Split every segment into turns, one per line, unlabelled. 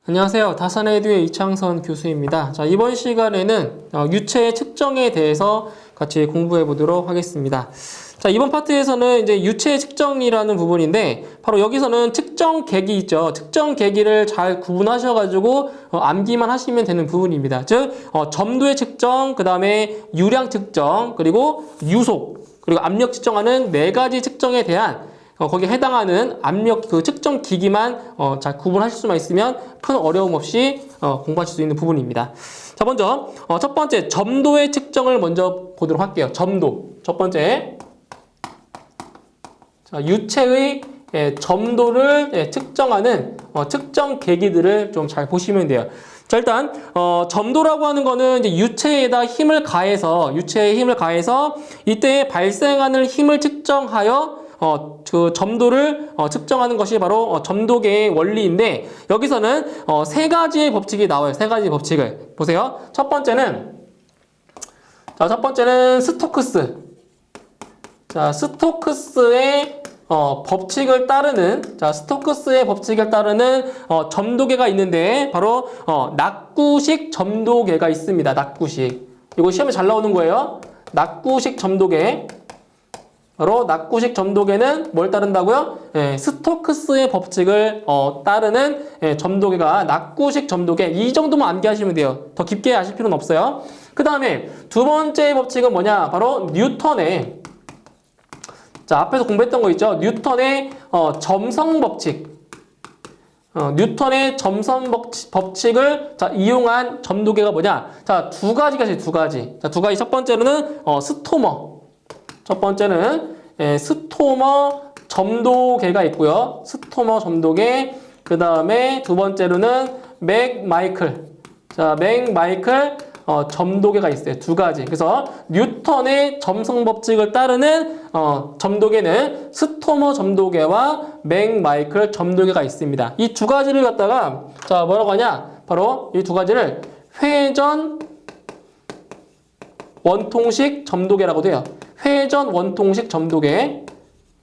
안녕하세요. 다산에듀의 이창선 교수입니다. 자, 이번 시간에는 유체의 측정에 대해서 같이 공부해 보도록 하겠습니다. 자, 이번 파트에서는 이제 유체의 측정이라는 부분인데, 바로 여기서는 측정 계기 있죠. 측정 계기를 잘 구분하셔가지고 암기만 하시면 되는 부분입니다. 즉, 점도의 측정, 그 다음에 유량 측정, 그리고 유속, 그리고 압력 측정하는 네 가지 측정에 대한 거기에 해당하는 압력 그 측정 기기만 잘 구분하실 수만 있으면 큰 어려움 없이 공부하실 수 있는 부분입니다. 자, 먼저 첫 번째 점도의 측정을 먼저 보도록 할게요. 점도. 첫 번째. 자, 유체의 점도를 측정하는 측정 계기들을 좀 잘 보시면 돼요. 자, 일단 점도라고 하는 거는 이제 유체에다 힘을 가해서 이때 발생하는 힘을 측정하여 그 점도를 측정하는 것이 바로 점도계의 원리인데, 여기서는 세 가지의 법칙이 나와요. 세 가지 법칙을 보세요. 첫 번째는 스토크스. 자, 스토크스의 법칙을 따르는 점도계가 있는데, 바로 낙구식 점도계가 있습니다. 낙구식. 이거 시험에 잘 나오는 거예요. 낙구식 점도계. 바로 낙구식 점도계는 뭘 따른다고요? 스토크스의 법칙을 따르는 점도계가 낙구식 점도계. 이 정도만 암기하시면 돼요. 더 깊게 아실 필요는 없어요. 그 다음에 두 번째 법칙은 뭐냐? 바로 뉴턴의, 자, 앞에서 공부했던 거 있죠? 뉴턴의 점성 법칙. 뉴턴의 점성 법칙을 이용한 점도계가 뭐냐? 자, 두 가지가 있어요. 두 가지. 자, 두 가지. 첫 번째로는 스토머. 첫 번째는 스토머 점도계가 있고요. 스토머 점도계. 그 다음에 두 번째로는 맥마이클. 자, 맥마이클 점도계가 있어요. 두 가지. 그래서 뉴턴의 점성 법칙을 따르는 점도계는 스토머 점도계와 맥마이클 점도계가 있습니다. 이 두 가지를 갖다가 자, 뭐라고 하냐? 바로 이 두 가지를 회전 원통식 점도계라고도 해요. 회전 원통식 점도계.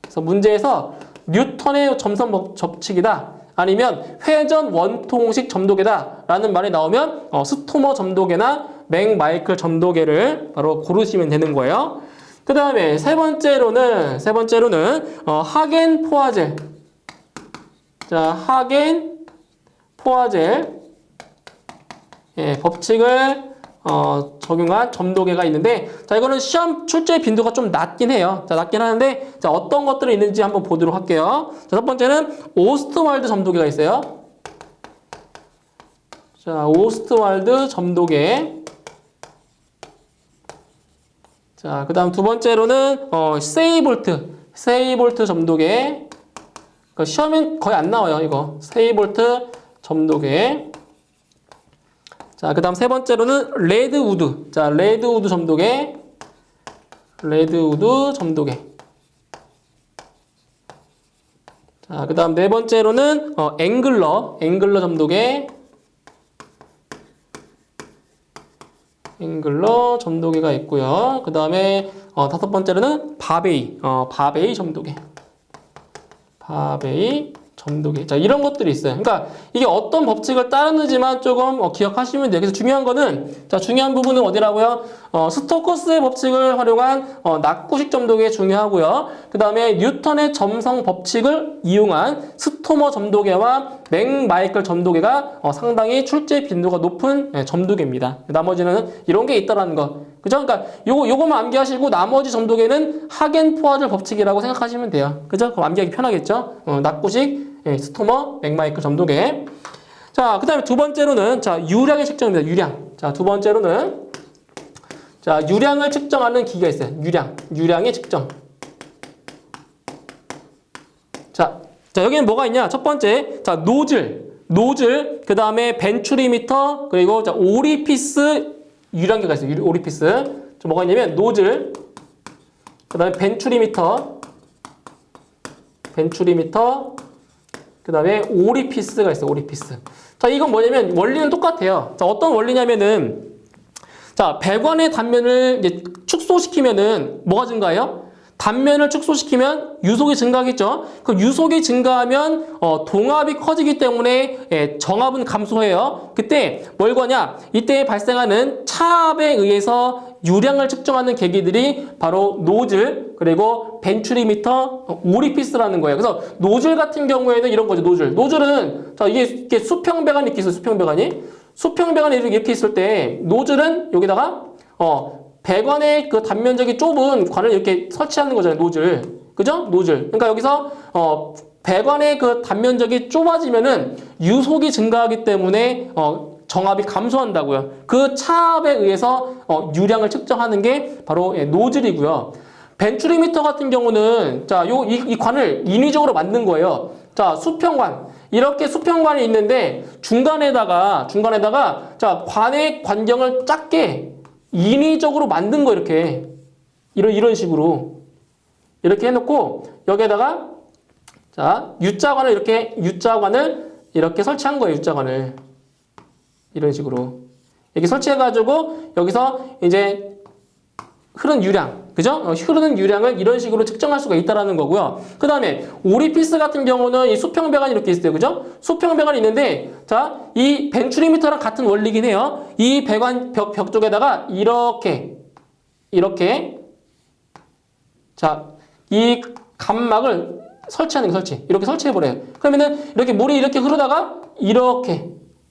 그래서 문제에서 뉴턴의 점성 법칙이다, 아니면 회전 원통식 점도계다 라는 말이 나오면 스토머 점도계나 맥마이클 점도계를 바로 고르시면 되는 거예요. 그 다음에 세 번째로는 하겐 포화젤. 자, 하겐 포화젤 법칙을 적용한 점도계가 있는데, 자, 이거는 시험 출제 빈도가 좀 낮긴 해요. 자, 낮긴 하는데, 자, 어떤 것들이 있는지 한번 보도록 할게요. 자, 첫 번째는 오스트왈드 점도계가 있어요. 자, 오스트왈드 점도계. 자, 그 다음 두 번째로는 세이볼트 점도계. 시험엔 거의 안 나와요, 이거. 세이볼트 점도계. 자, 그 다음 세 번째로는 레드우드. 자, 레드우드 점도계. 자, 그 다음 네 번째로는 앵글러 점도계. 앵글러 점도계가 있고요. 그 다음에 다섯 번째로는 바베이 점도계. 자, 이런 것들이 있어요. 그러니까 이게 어떤 법칙을 따르는지만 조금 기억하시면 돼요. 그래서 중요한 거는, 자, 중요한 부분은 어디라고요? 스토크스의 법칙을 활용한 낙구식 점도계 중요하고요. 그 다음에 뉴턴의 점성 법칙을 이용한 스토머 점도계와 맥마이클 점도계가 상당히 출제 빈도가 높은 점도계입니다. 나머지는 이런 게 있다라는 거. 그죠? 그러니까 요거만 암기하시고 나머지 점도계는 하겐 포화젤 법칙이라고 생각하시면 돼요. 그죠? 그럼 암기하기 편하겠죠? 낙구식, 스토머, 맥마이클 점도계. 자, 그 다음에 두 번째로는, 자, 유량의 측정입니다. 유량. 자, 두 번째로는, 자, 유량을 측정하는 기기가 있어요. 유량의 측정. 자, 여기는 뭐가 있냐? 첫 번째, 자, 노즐, 그 다음에 벤츄리미터, 그리고 자, 오리피스 유량계가 있어요. 오리피스. 자, 뭐가 있냐면 노즐, 그 다음에 벤츄리미터, 그 다음에 오리피스가 있어요. 오리피스. 자, 이건 뭐냐면 원리는 똑같아요. 자, 어떤 원리냐면은, 자, 배관의 단면을 이제 축소시키면은 뭐가 증가해요? 단면을 축소시키면 유속이 증가하겠죠. 그 유속이 증가하면 동압이 커지기 때문에 정압은 감소해요. 그때 뭘 거냐? 이때 발생하는 차압에 의해서 유량을 측정하는 계기들이 바로 노즐 그리고 벤츄리미터, 오리피스라는 거예요. 그래서 노즐 같은 경우에는 이런 거죠. 노즐은 자 이게 수평배관이 이렇게 있어요. 수평배관이 이렇게 있을 때 노즐은 여기다가 배관의 그 단면적이 좁은 관을 이렇게 설치하는 거잖아요. 노즐. 그죠? 노즐. 그러니까 여기서 배관의 그 단면적이 좁아지면은 유속이 증가하기 때문에 정압이 감소한다고요. 그 차압에 의해서 유량을 측정하는 게 바로 노즐이고요. 벤츄리미터 같은 경우는 자, 이 관을 인위적으로 만든 거예요. 자, 수평관. 이렇게 수평관이 있는데 중간에다가 자, 관의 관경을 작게 인위적으로 만든 거 이렇게 이런 식으로 이렇게 해놓고 여기에다가 자 U자관을 이렇게 설치한 거예요. U자관을 이런 식으로 이렇게 설치해가지고 여기서 이제 흐르는 유량 그죠? 흐르는 유량을 이런 식으로 측정할 수가 있다라는 거고요. 그 다음에 오리피스 같은 경우는 이 수평배관이 이렇게 있어요. 그죠? 수평배관이 있는데, 자, 이 벤츄리미터랑 같은 원리긴 해요. 이 배관 벽 쪽에다가 이렇게. 자, 이 감막을 설치하는 게 설치. 이렇게 설치해버려요. 그러면은 이렇게 물이 이렇게 흐르다가 이렇게.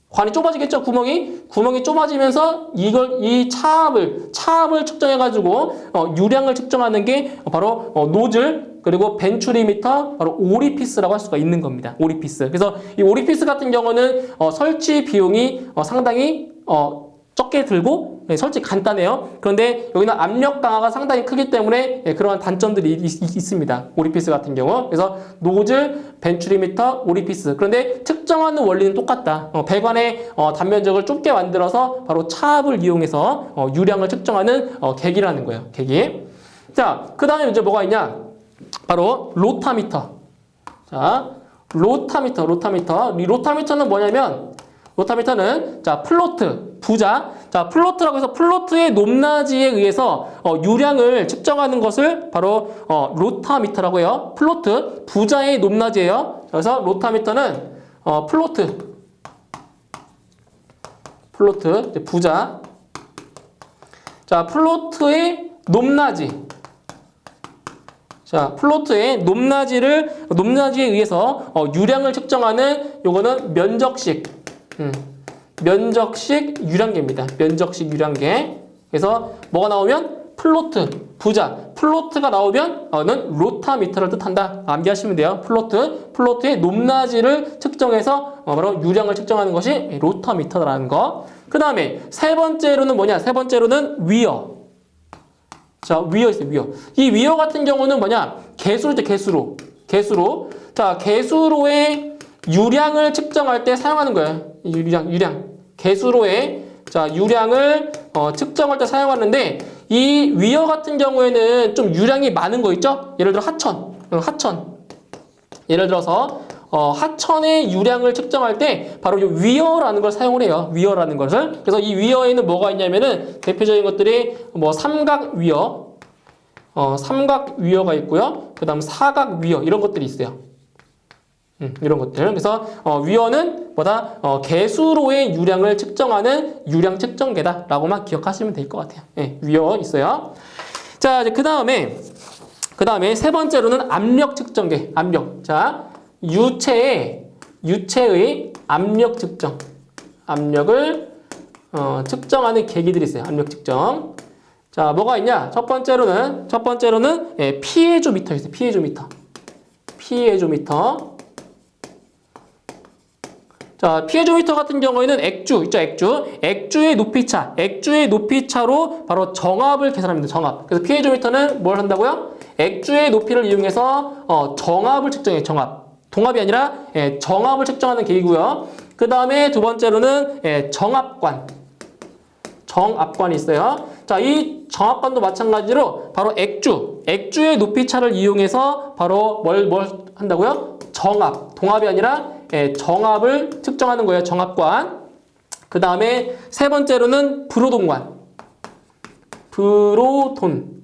관이 좁아지겠죠? 구멍이 좁아지면서 이 차압을 측정해가지고 유량을 측정하는 게 바로 노즐 그리고 벤츄리미터 바로 오리피스라고 할 수가 있는 겁니다. 오리피스. 그래서 이 오리피스 같은 경우는 설치 비용이 상당히 적게 들고 설치 간단해요. 그런데 여기는 압력 강화가 상당히 크기 때문에 그러한 단점들이 있습니다. 오리피스 같은 경우. 그래서 노즐, 벤츄리미터, 오리피스. 그런데 측정하는 원리는 똑같다. 배관의 단면적을 좁게 만들어서 바로 차압을 이용해서 유량을 측정하는 계기라는 거예요. 계기. 자, 그 다음에 이제 뭐가 있냐? 바로 로타미터. 자, 로타미터. 이 로타미터는 뭐냐면 로타미터는 자 플로트 부자 자 플로트라고 해서 플로트의 높낮이에 의해서 유량을 측정하는 것을 바로 로타미터라고 해요. 플로트 부자의 높낮이에요. 그래서 로타미터는 플로트 부자 자 플로트의 높낮이 자 플로트의 높낮이에 의해서 유량을 측정하는 요거는 면적식 유량계입니다. 면적식 유량계. 그래서 뭐가 나오면 플로트, 부자. 플로트가 나오면 는 로타미터를 뜻한다. 암기하시면 돼요. 플로트의 높낮이를 측정해서 바로 유량을 측정하는 것이 로타미터라는 거. 그 다음에 세 번째로는 뭐냐? 세 번째로는 위어. 자, 위어 있어요. 위어. 이 위어 같은 경우는 뭐냐? 개수로죠. 개수로. 자, 개수로의 유량을 측정할 때 사용하는 거예요. 유량. 개수로의 자, 유량을 측정할 때 사용하는데 이 위어 같은 경우에는 좀 유량이 많은 거 있죠? 예를 들어 하천. 예를 들어서 하천의 유량을 측정할 때 바로 이 위어라는 걸 사용을 해요. 위어라는 것을. 그래서 이 위어에는 뭐가 있냐면은 대표적인 것들이 뭐 삼각 위어가 있고요. 그다음 사각 위어 이런 것들이 있어요. 이런 것들. 그래서 위어는 뭐다? 개수로의 유량을 측정하는 유량 측정계다라고만 기억하시면 될 것 같아요. 네, 위어 있어요. 자, 이제 그 다음에 세 번째로는 압력 측정계. 압력. 자, 유체의 압력 측정. 압력을 측정하는 계기들이 있어요. 압력 측정. 자, 뭐가 있냐? 첫 번째로는 피에조미터 있어요. 피에조미터. 자, 피에조미터 같은 경우에는 액주 있죠, 액주의 높이차로 바로 정압을 계산합니다. 정압. 그래서 피에조미터는 뭘 한다고요? 액주의 높이를 이용해서 정압을 측정해요. 정압. 동압이 아니라 정압을 측정하는 계기고요. 그 다음에 두 번째로는 정압관이 있어요. 자, 이 정압관도 마찬가지로 바로 액주의 높이차를 이용해서 바로 뭘 한다고요? 정압. 동압이 아니라 정압을 측정하는 거예요. 정압관. 그 다음에 세 번째로는 브로돈관. 브로돈관.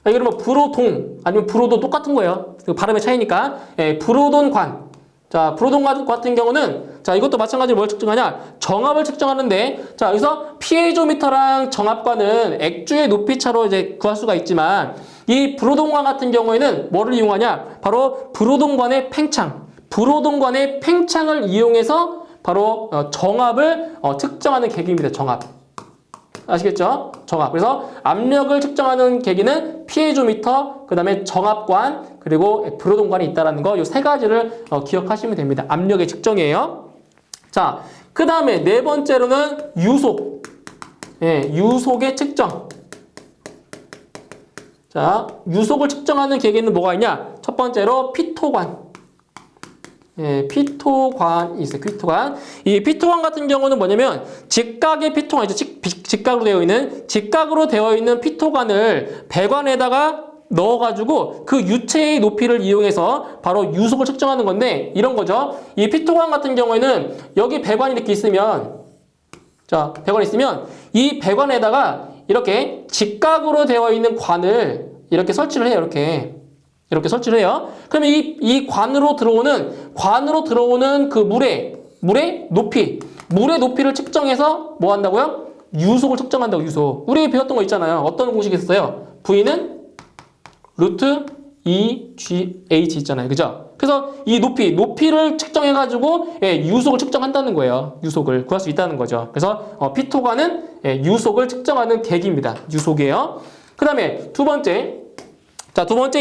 이런 뭐 브로동 아니면 브로도 똑같은 거예요. 그 발음의 차이니까. 예, 브로돈관. 자, 브로돈관 같은 경우는 자, 이것도 마찬가지로 뭘 측정하냐? 정압을 측정하는데 자, 여기서 피에조미터랑 정압관은 액주의 높이 차로 이제 구할 수가 있지만 이 브로돈관 같은 경우에는 뭐를 이용하냐? 바로 브로돈관의 팽창. 브로돈관의 팽창을 이용해서 바로 정압을 측정하는 계기입니다. 정압. 아시겠죠? 정압. 그래서 압력을 측정하는 계기는 피에조미터, 그 다음에 정압관, 그리고 브로돈관이 있다는 거, 이 세 가지를 기억하시면 됩니다. 압력의 측정이에요. 자, 그 다음에 네 번째로는 유속. 예, 유속의 측정. 자, 유속을 측정하는 계기는 뭐가 있냐? 첫 번째로 피토관. 예, 피토관이 있어요. 피토관. 이 피토관 같은 경우는 뭐냐면 직각의 피토관이죠. 직각으로 되어 있는 피토관을 배관에다가 넣어가지고 그 유체의 높이를 이용해서 바로 유속을 측정하는 건데 이런 거죠. 이 피토관 같은 경우에는 여기 배관이 이렇게 있으면 자, 배관이 있으면 이 배관에다가 이렇게 직각으로 되어 있는 관을 이렇게 설치를 해요. 이렇게 설치를 해요. 그러면 이 관으로 들어오는 그 물의 높이를 측정해서 뭐 한다고요? 유속을 측정한다고, 유속. 우리 배웠던 거 있잖아요. 어떤 공식이 있어요? V는 루트 EGH 있잖아요. 그죠? 그래서 이 높이를 측정해가지고 유속을 측정한다는 거예요. 유속을 구할 수 있다는 거죠. 그래서 피토관은 유속을 측정하는 계기입니다. 유속이에요. 그 다음에 두 번째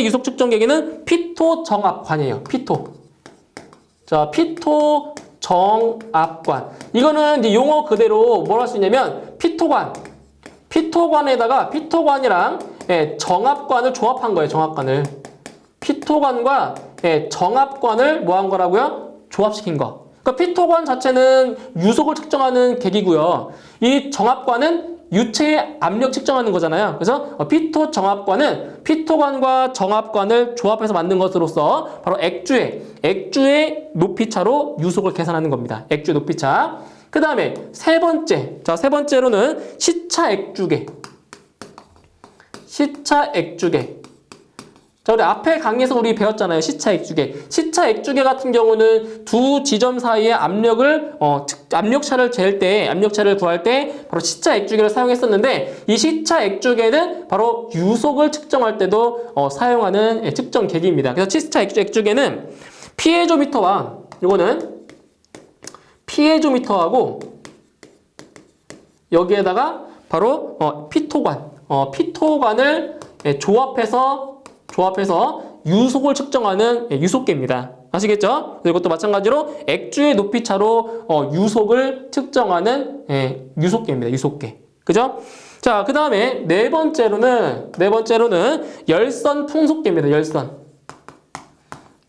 유속 측정 계기는 피토정압관이에요. 자, 피토정압관. 이거는 이제 용어 그대로 뭘 할 수 있냐면 피토관이랑 정압관을 조합한 거예요. 정압관을. 피토관과 정압관을 뭐 한 거라고요? 조합시킨 거. 그러니까 피토관 자체는 유속을 측정하는 계기고요. 이 정압관은 유체의 압력 측정하는 거잖아요. 그래서 피토정압관은 피토관과 정압관을 조합해서 만든 것으로서 바로 액주의 높이차로 유속을 계산하는 겁니다. 액주의 높이차. 그 다음에 세 번째로는 시차 액주계. 자, 우리 앞에 강의에서 우리 배웠잖아요. 시차 액주계 같은 경우는 두 지점 사이의 압력차를 구할 때 바로 시차 액주계를 사용했었는데 이 시차 액주계는 바로 유속을 측정할 때도 사용하는 측정 계기입니다. 그래서 시차 액주계는 피에조미터하고 여기에다가 바로 피토관을 조합해서 유속을 측정하는 유속계입니다. 아시겠죠? 이것도 마찬가지로 액주의 높이차로 유속을 측정하는 유속계입니다. 유속계. 그죠? 자, 그 다음에 네 번째로는 열선 풍속계입니다.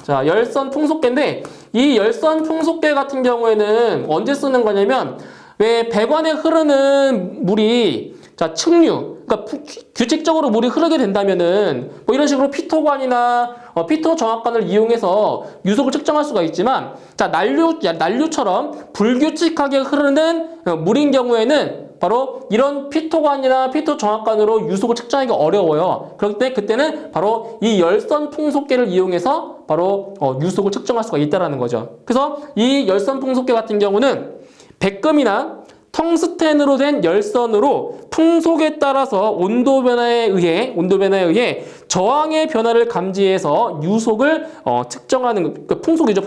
자, 열선 풍속계인데 이 열선 풍속계 같은 경우에는 언제 쓰는 거냐면 왜 배관에 흐르는 물이 자, 측류. 그러니까 규칙적으로 물이 흐르게 된다면은 뭐 이런 식으로 피토관이나 피토정압관을 이용해서 유속을 측정할 수가 있지만 자, 난류처럼 불규칙하게 흐르는 물인 경우에는 바로 이런 피토관이나 피토정압관으로 유속을 측정하기가 어려워요. 그렇기 때문에 그때는 바로 이 열선 풍속계를 이용해서 바로 유속을 측정할 수가 있다라는 거죠. 그래서 이 열선 풍속계 같은 경우는 백금이나 텅스텐으로 된 열선으로 풍속에 따라서 온도 변화에 의해 저항의 변화를 감지해서 유속을 측정하는 풍속이죠.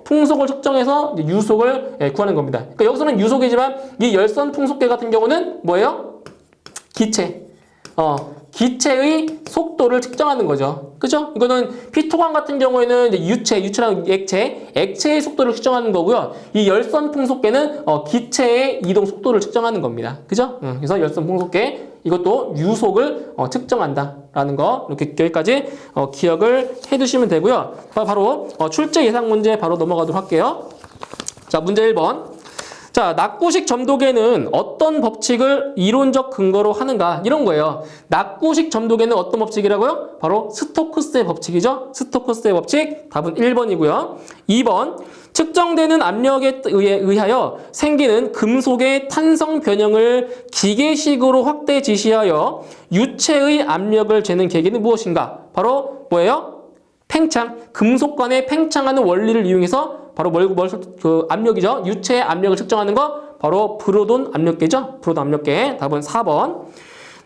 풍속을 측정해서 유속을 구하는 겁니다. 그러니까 여기서는 유속이지만 이 열선 풍속계 같은 경우는 뭐예요? 기체의 속도를 측정하는 거죠. 그죠? 이거는 피토관 같은 경우에는 이제 유체랑 액체의 속도를 측정하는 거고요. 이 열선 풍속계는 기체의 이동 속도를 측정하는 겁니다. 그죠? 그래서 열선 풍속계 이것도 유속을 측정한다라는 거 이렇게 여기까지 기억을 해두시면 되고요. 바로 출제 예상 문제 바로 넘어가도록 할게요. 자, 문제 1번. 자, 낙구식 점도계는 어떤 법칙을 이론적 근거로 하는가? 이런 거예요. 낙구식 점도계는 어떤 법칙이라고요? 바로 스토크스의 법칙이죠. 스토크스의 법칙. 답은 1번이고요. 2번. 측정되는 압력에 의하여 생기는 금속의 탄성 변형을 기계식으로 확대 지시하여 유체의 압력을 재는 계기는 무엇인가? 바로 뭐예요? 팽창. 금속 간에 팽창하는 원리를 이용해서 바로 그 압력이죠. 유체의 압력을 측정하는 거 바로 브로돈 압력계죠. 브로돈 압력계. 답은 4번.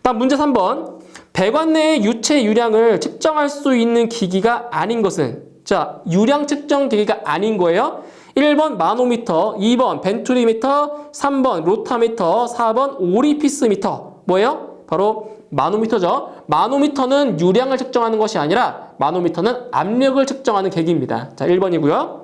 다음 문제 3번. 배관 내의 유체 유량을 측정할 수 있는 기기가 아닌 것은, 자, 유량 측정 기기가 아닌 거예요. 1번 마노미터, 2번 벤투리미터, 3번 로타미터, 4번 오리피스미터. 뭐예요? 바로 마노미터죠. 마노미터는 유량을 측정하는 것이 아니라 마노미터는 압력을 측정하는 계기입니다. 자, 1번이고요.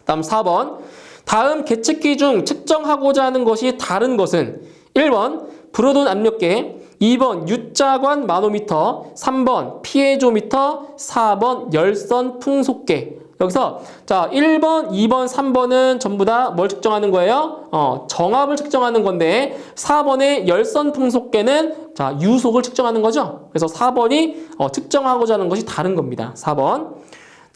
다음 4번. 다음 계측기 중 측정하고자 하는 것이 다른 것은 1번 브로돈 압력계, 2번 U자관 마노미터, 3번 피에조미터, 4번 열선 풍속계. 여기서 자 1번, 2번, 3번은 전부 다 뭘 측정하는 거예요? 정압을 측정하는 건데 4번의 열선 풍속계는 자 유속을 측정하는 거죠. 그래서 4번이 측정하고자 하는 것이 다른 겁니다. 4번.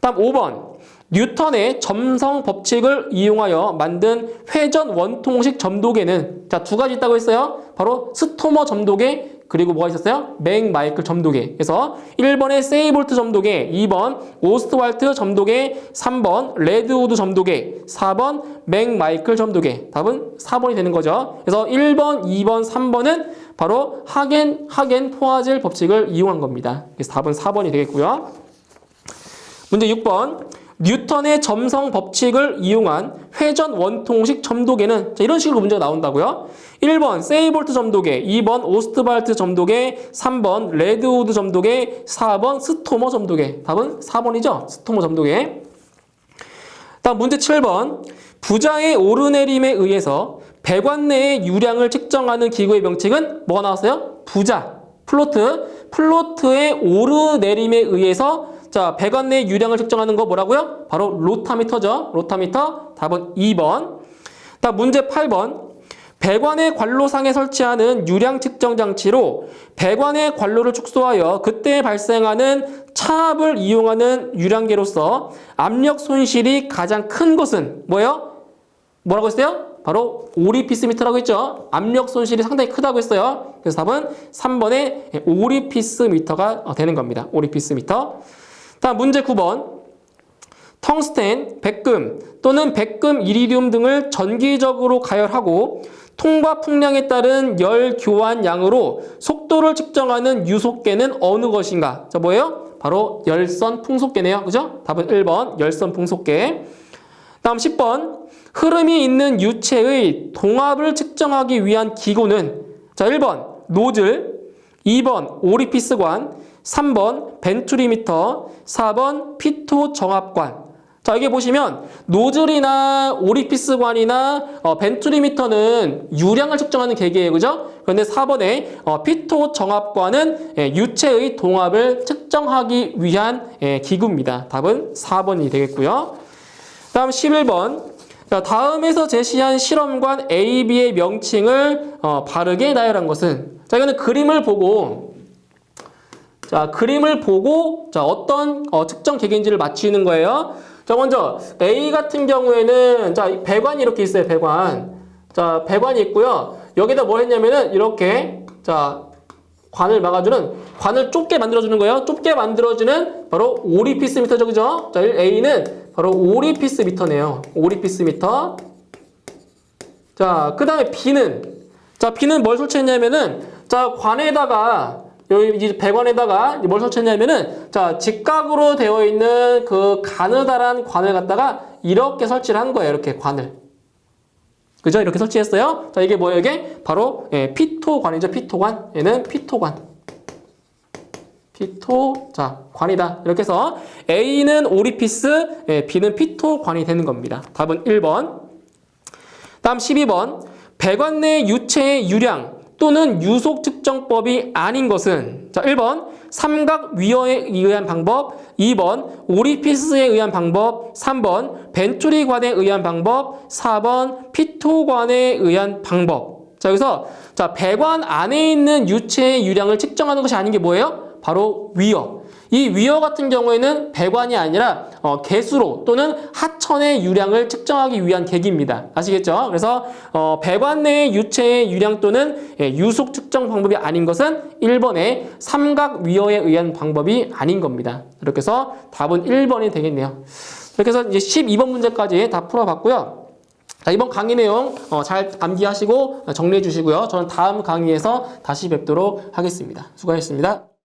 다음 5번. 뉴턴의 점성 법칙을 이용하여 만든 회전 원통식 점도계는 자 두 가지 있다고 했어요. 바로 스토머 점도계 그리고 뭐가 있었어요? 맥마이클 점도계. 그래서 1번의 세이볼트 점도계, 2번 오스트왈트 점도계, 3번 레드우드 점도계, 4번 맥마이클 점도계. 답은 4번이 되는 거죠. 그래서 1번, 2번, 3번은 바로 하겐 포화젤 법칙을 이용한 겁니다. 그래서 답은 4번이 되겠고요. 문제 6번. 뉴턴의 점성 법칙을 이용한 회전 원통식 점도계는 자, 이런 식으로 문제가 나온다고요. 1번 세이볼트 점도계, 2번 오스트발트 점도계, 3번 레드우드 점도계, 4번 스토머 점도계. 답은 4번이죠. 스토머 점도계. 다음 문제 7번. 부자의 오르내림에 의해서 배관 내의 유량을 측정하는 기구의 명칭은 뭐가 나왔어요? 부자, 플로트의 오르내림에 의해서 자, 배관 내 유량을 측정하는 거 뭐라고요? 바로 로타미터죠. 로타미터. 답은 2번. 다음 문제 8번. 배관의 관로상에 설치하는 유량 측정 장치로 배관의 관로를 축소하여 그때 발생하는 차압을 이용하는 유량계로서 압력 손실이 가장 큰 것은 뭐예요? 뭐라고 했어요? 바로 오리피스미터라고 했죠. 압력 손실이 상당히 크다고 했어요. 그래서 답은 3번의 오리피스미터가 되는 겁니다. 오리피스미터. 다음 문제 9번. 텅스텐, 백금 또는 백금, 이리듐 등을 전기적으로 가열하고 통과 풍량에 따른 열 교환 양으로 속도를 측정하는 유속계는 어느 것인가? 자, 뭐예요? 바로 열선 풍속계네요. 그죠? 답은 1번 열선 풍속계. 다음 10번. 흐름이 있는 유체의 동압을 측정하기 위한 기구는 자, 1번 노즐, 2번 오리피스관, 3번 벤투리미터, 4번 피토 정압관. 자, 여기 보시면 노즐이나 오리피스관이나 벤투리미터는 유량을 측정하는 계기예요. 그죠? 그런데 4번에 피토 정압관은 유체의 동압을 측정하기 위한 기구입니다. 답은 4번이 되겠고요. 다음 11번. 자, 다음에서 제시한 실험관 A, B의 명칭을 바르게 나열한 것은 자, 이거는 그림을 보고 자, 어떤 측정 계기인지를 맞추는 거예요. 자, 먼저 A 같은 경우에는 자, 배관이 이렇게 있어요. 배관. 자, 배관이 있고요. 여기다 뭘 했냐면은 이렇게 자, 관을 좁게 만들어주는 거예요. 좁게 만들어주는 바로 오리피스미터죠. 그죠? 자, A는 바로 오리피스미터네요. 오리피스미터. 자, 그 다음에 B는 뭘 설치했냐면은 자, 관에다가 여기 이제 배관에다가 뭘 설치했냐면은 자, 직각으로 되어 있는 그 가느다란 관을 갖다가 이렇게 설치를 한 거예요. 이렇게 관을. 그죠? 이렇게 설치했어요. 자, 이게 뭐예요? 이게 바로 피토관이죠. 피토관. 얘는 피토관. 자, 관이다. 이렇게 해서 A는 오리피스, B는 피토관이 되는 겁니다. 답은 1번. 다음 12번. 배관 내 유체의 유량 또는 유속 측정법이 아닌 것은 자, 1번 삼각 위어에 의한 방법, 2번 오리피스에 의한 방법, 3번 벤투리관에 의한 방법, 4번 피토관에 의한 방법. 자, 여기서 자, 배관 안에 있는 유체의 유량을 측정하는 것이 아닌 게 뭐예요? 바로 위어. 이 위어 같은 경우에는 배관이 아니라 개수로 또는 하천의 유량을 측정하기 위한 계기입니다. 아시겠죠? 그래서 배관 내의 유체의 유량 또는 유속 측정 방법이 아닌 것은 1번의 삼각 위어에 의한 방법이 아닌 겁니다. 이렇게 해서 답은 1번이 되겠네요. 이렇게 해서 이제 12번 문제까지 다 풀어봤고요. 자, 이번 강의 내용 잘 암기하시고 정리해 주시고요. 저는 다음 강의에서 다시 뵙도록 하겠습니다. 수고하셨습니다.